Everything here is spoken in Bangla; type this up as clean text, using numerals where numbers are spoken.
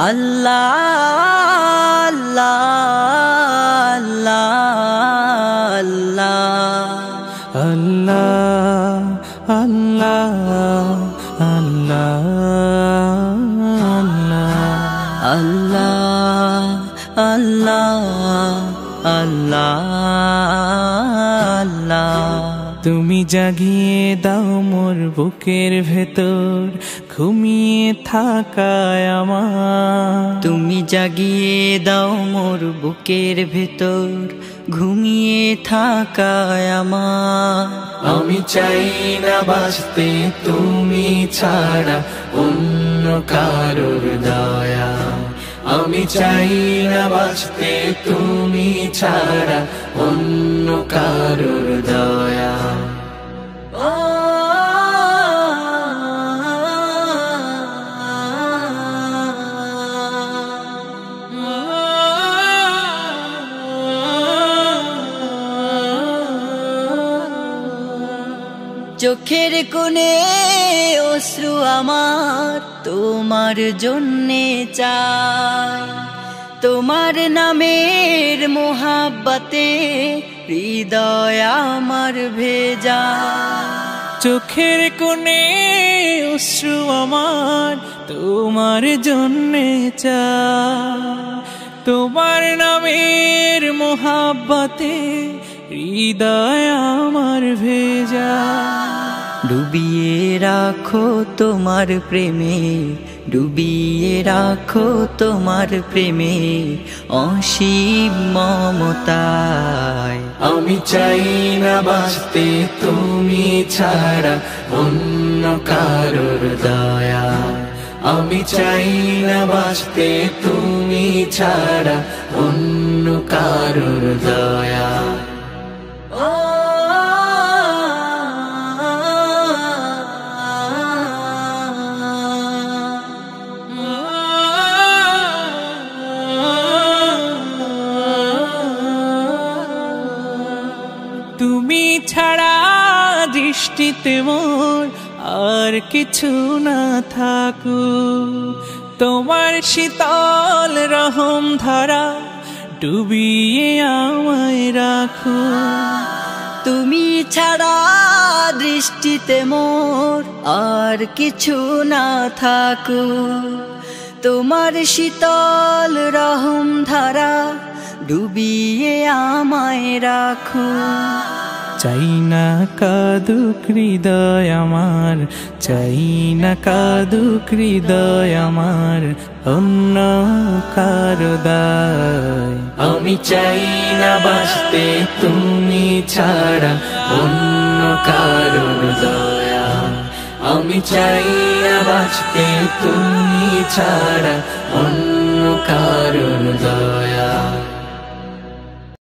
আল্লাহ আল্লাহ আল্লাহ আল্লাহ আল্লাহ আল্লাহ আল্লাহ আল্লাহ তুমি জাগিয়ে দাও মোর বুকের ভেতর ঘুমিয়ে থাকায় আমার। তুমি জাগিয়ে দাও মোর বুকের ভেতর ঘুমিয়ে থাকায় আমার। আমি চাই না বাঁচতে তুমি ছাড়া অন্য কারোর দয়া। আমি চাই না বাঁচতে তুমি ছাড়া অন্য কারোর দয়া। চোখের কোণে অশ্রু আমার তোমার জন্যে চাই। তোমার নামের মোহাব্বতে হৃদয় আমার ভেজা। চোখের কোণে অশ্রু আমার তোমার জন্যে চাই। তোমার নামের মোহাব্বতে হৃদয় আমার ভেজা। ডুবিয়ে রাখো তোমার প্রেমে, ডুবিয়ে রাখো তোমার প্রেমে অসীম মমতায়। আমি চাই না বাঁচতে তুমি ছাড়া অন্য কারোর দয়া। আমি চাই না বাঁচতে তুমি ছাড়া অন্য কারোর দয়া। তুমি ছাড়া দৃষ্টিতে মোর আর কিছু না থাকুক। তোমার শীতল রহম ধারা ডুবিয়ে আমায় রাখো। তুমি ছাড়া দৃষ্টিতে মোর আর কিছু না থাকুক। তোমার শীতল রহম ধারা ডুবিয়ে আমায় রাখো। চাই না কাঁদুক হৃদয় আমার, চাই না কাঁদুক হৃদয় আমার অন্য কারো দায়। আমি চাই না বাঁচতে তুমি ছাড়া অন্য কারোর দয়া। আমি চাই না বাঁচতে তুমি ছাড়া অন্য কারোর দয়া।